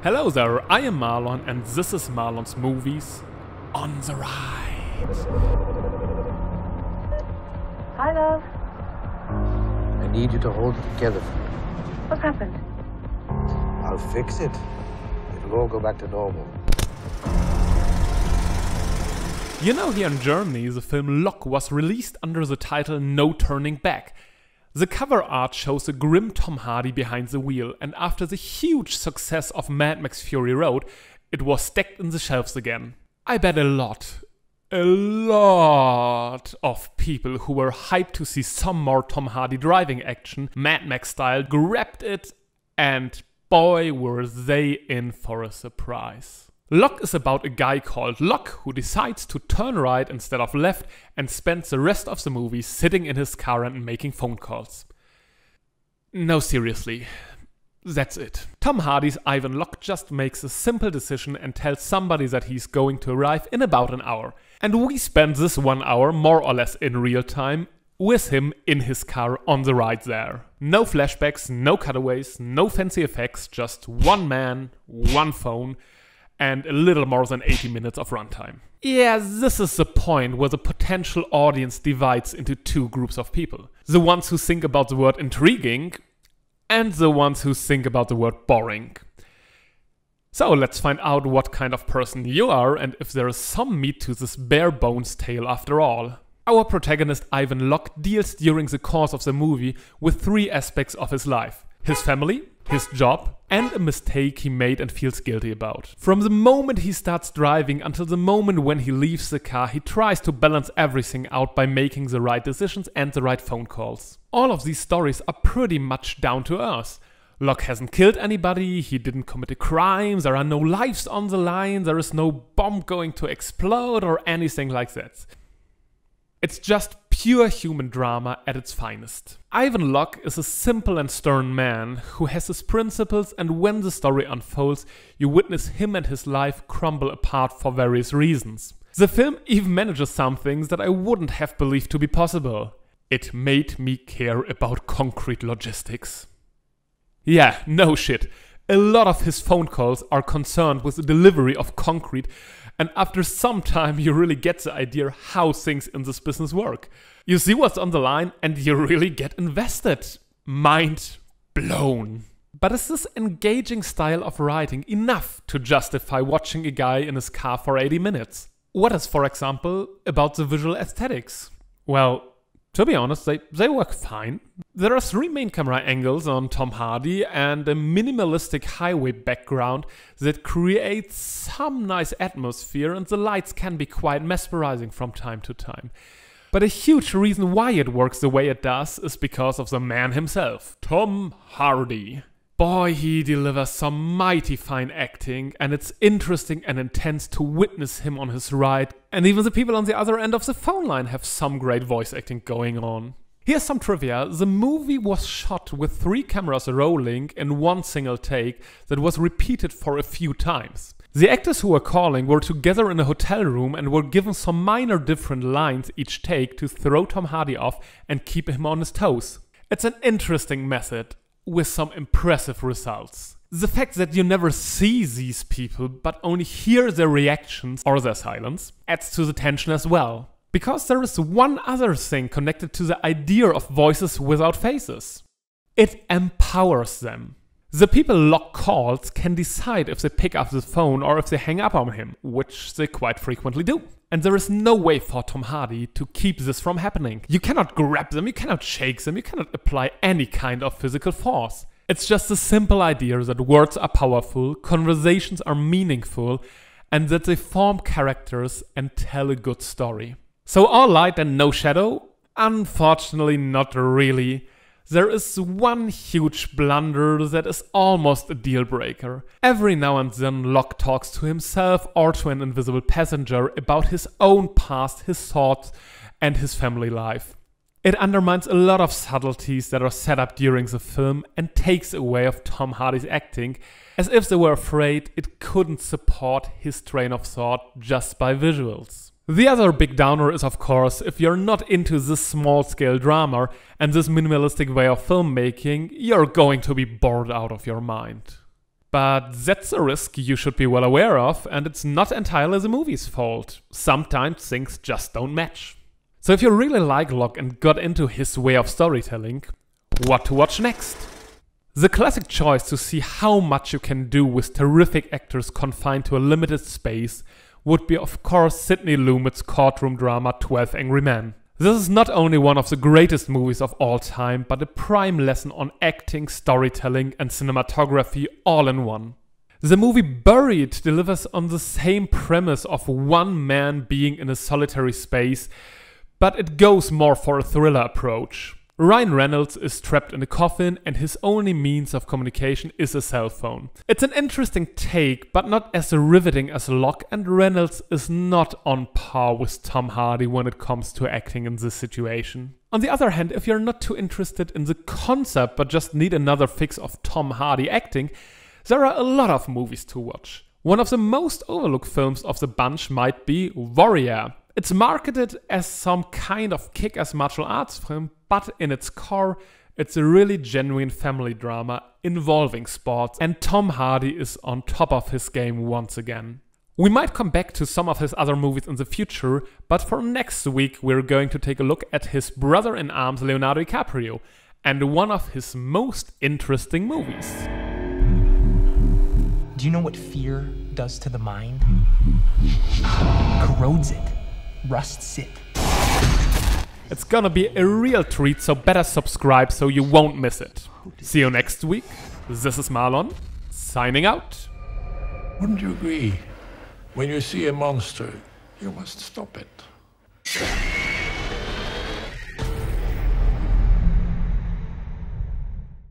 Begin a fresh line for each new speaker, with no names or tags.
Hello there, I am Marlon and this is Marlon's Movies on the Ride.
Hi, love.
I need you to hold it together for me.
What happened?
I'll fix it. It'll all go back to normal.
You know, here in Germany, the film Locke was released under the title No Turning Back. The cover art shows a grim Tom Hardy behind the wheel, and after the huge success of Mad Max Fury Road, it was stacked in the shelves again. I bet a lot of people who were hyped to see some more Tom Hardy driving action, Mad Max style, grabbed it, and boy were they in for a surprise. Locke is about a guy called Locke who decides to turn right instead of left and spends the rest of the movie sitting in his car and making phone calls. No, seriously. That's it. Tom Hardy's Ivan Locke just makes a simple decision and tells somebody that he's going to arrive in about an hour. And we spend this 1 hour more or less in real time with him in his car on the ride there. No flashbacks, no cutaways, no fancy effects, just one man, one phone, and a little more than 80 minutes of runtime. Yeah, this is the point where the potential audience divides into two groups of people. The ones who think about the word intriguing, and the ones who think about the word boring. So let's find out what kind of person you are and if there is some meat to this bare bones tale after all. Our protagonist Ivan Locke deals during the course of the movie with three aspects of his life: his family, his job, and a mistake he made and feels guilty about. From the moment he starts driving until the moment when he leaves the car, he tries to balance everything out by making the right decisions and the right phone calls. All of these stories are pretty much down to earth. Locke hasn't killed anybody, he didn't commit a crime, there are no lives on the line, there is no bomb going to explode or anything like that. It's just pure human drama at its finest. Ivan Locke is a simple and stern man who has his principles, and when the story unfolds, you witness him and his life crumble apart for various reasons. The film even manages some things that I wouldn't have believed to be possible. It made me care about concrete logistics. Yeah, no shit. A lot of his phone calls are concerned with the delivery of concrete, and after some time you really get the idea how things in this business work. You see what's on the line and you really get invested. Mind blown. But is this engaging style of writing enough to justify watching a guy in his car for 80 minutes? What is, for example, about the visual aesthetics? Well, to be honest, they work fine. There are three main camera angles on Tom Hardy and a minimalistic highway background that creates some nice atmosphere, and the lights can be quite mesmerizing from time to time. But a huge reason why it works the way it does is because of the man himself, Tom Hardy. Boy, he delivers some mighty fine acting, and it's interesting and intense to witness him on his ride, and even the people on the other end of the phone line have some great voice acting going on. Here's some trivia: the movie was shot with 3 cameras rolling in one single take that was repeated for a few times. The actors who were calling were together in a hotel room and were given some minor different lines each take to throw Tom Hardy off and keep him on his toes. It's an interesting method, with some impressive results. The fact that you never see these people but only hear their reactions or their silence adds to the tension as well. Because there is one other thing connected to the idea of voices without faces. It empowers them. The people Locke calls can decide if they pick up the phone or if they hang up on him, which they quite frequently do. And there is no way for Tom Hardy to keep this from happening. You cannot grab them, you cannot shake them, you cannot apply any kind of physical force. It's just a simple idea that words are powerful, conversations are meaningful, and that they form characters and tell a good story. So all light and no shadow? Unfortunately, not really. There is one huge blunder that is almost a deal breaker. Every now and then Locke talks to himself or to an invisible passenger about his own past, his thoughts, and his family life. It undermines a lot of subtleties that are set up during the film and takes away of Tom Hardy's acting, as if they were afraid it couldn't support his train of thought just by visuals. The other big downer is, of course, if you're not into this small-scale drama and this minimalistic way of filmmaking, you're going to be bored out of your mind. But that's a risk you should be well aware of, and it's not entirely the movie's fault. Sometimes things just don't match. So if you really like Locke and got into his way of storytelling, what to watch next? The classic choice to see how much you can do with terrific actors confined to a limited space would be of course Sidney Lumet's courtroom drama 12 Angry Men. This is not only one of the greatest movies of all time, but a prime lesson on acting, storytelling and cinematography all in one. The movie Buried delivers on the same premise of one man being in a solitary space, but it goes more for a thriller approach. Ryan Reynolds is trapped in a coffin and his only means of communication is a cell phone. It's an interesting take, but not as riveting as Locke, and Reynolds is not on par with Tom Hardy when it comes to acting in this situation. On the other hand, if you're not too interested in the concept but just need another fix of Tom Hardy acting, there are a lot of movies to watch. One of the most overlooked films of the bunch might be Warrior. It's marketed as some kind of kick-ass martial arts film, but in its core, it's a really genuine family drama involving sports, and Tom Hardy is on top of his game once again. We might come back to some of his other movies in the future, but for next week we're going to take a look at his brother-in-arms Leonardo DiCaprio, and one of his most interesting movies.
Do you know what fear does to the mind? Corrodes it. Rusts it.
It's gonna be a real treat, so better subscribe so you won't miss it. See you next week. This is Marlon, signing out.
Wouldn't you agree? When you see a monster, you must stop it.